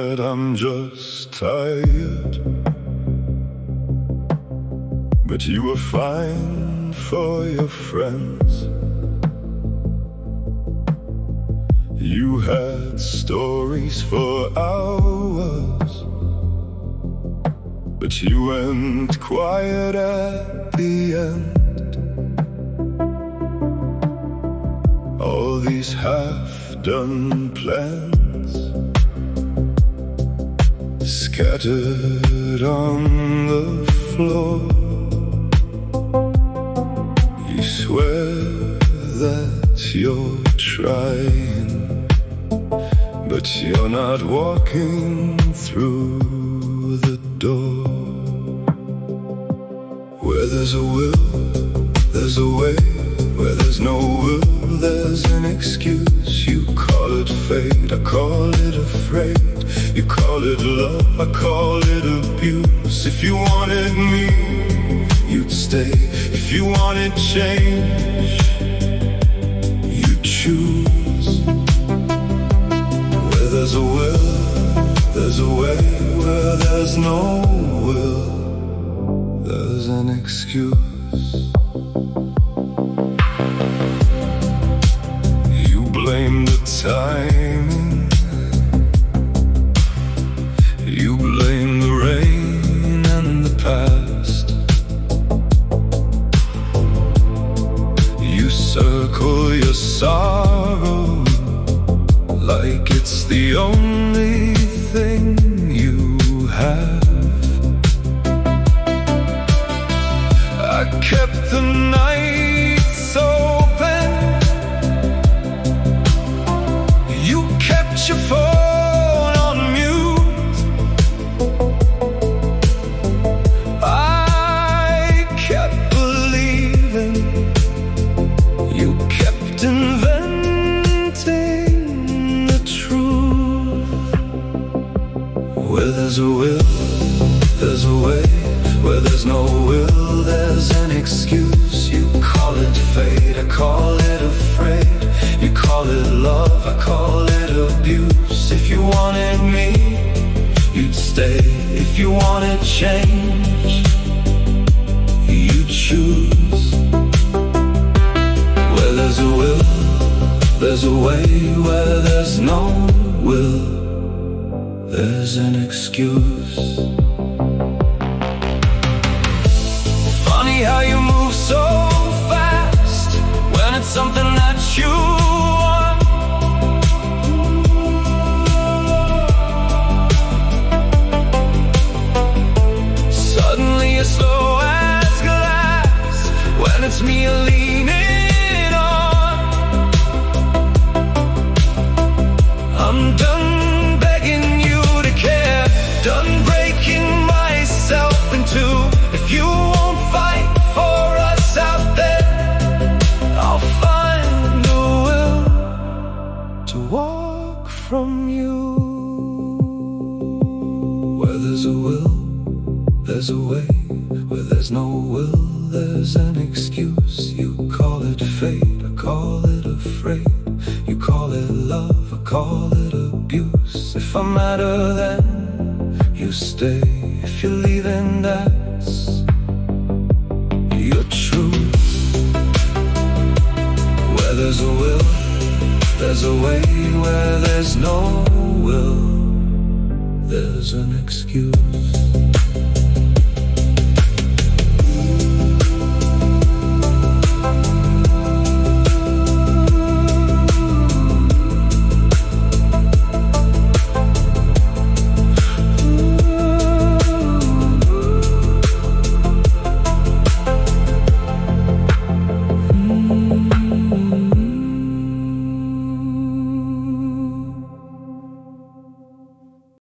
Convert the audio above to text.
said I'm just tired, but you were fine for your friends. You had stories for hours, but you went quiet at the end. All these half-done plans scattered on the floor. You swear that you're trying, but you're not walking through the door. Where there's a will, there's a way. Where there's no will, there's an excuse. You call it fate, I call it afraid. You call it love, I call it abuse. If you wanted me, you'd stay. If you wanted change, you'd choose. Where there's a will, there's a way. Where there's no will, there's an excuse. You blame the timing, you blame the rain and the past. You circle your sorrow like it's the only thing you have. I kept the nights open, you kept your phone on mute. I kept believing, you kept inventing the truth. Where there's a will, there's a way. Where there's no will, there's an excuse. You call it fate, I call it afraid. You call it love, I call it abuse. If you wanted me, you'd stay. If you wanted change, you'd choose. Where there's a will, there's a way. Where there's no will, there's an excuse. Funny how you move so fast when it's something that you want. Suddenly you're slow as glass when it's me you're leaning on. I'm done begging you to care, done breaking myself in two. If you won't fight for us out there, I'll find a will to walk from you. Where there's a will, there's a way. Where there's no will, there's an excuse. You call it fate, I call it afraid. You call it love, I call it abuse. If I matter then, you stay. If you're leaving, that's your truth. Where there's a will, there's a way. Where there's no will, there's an excuse.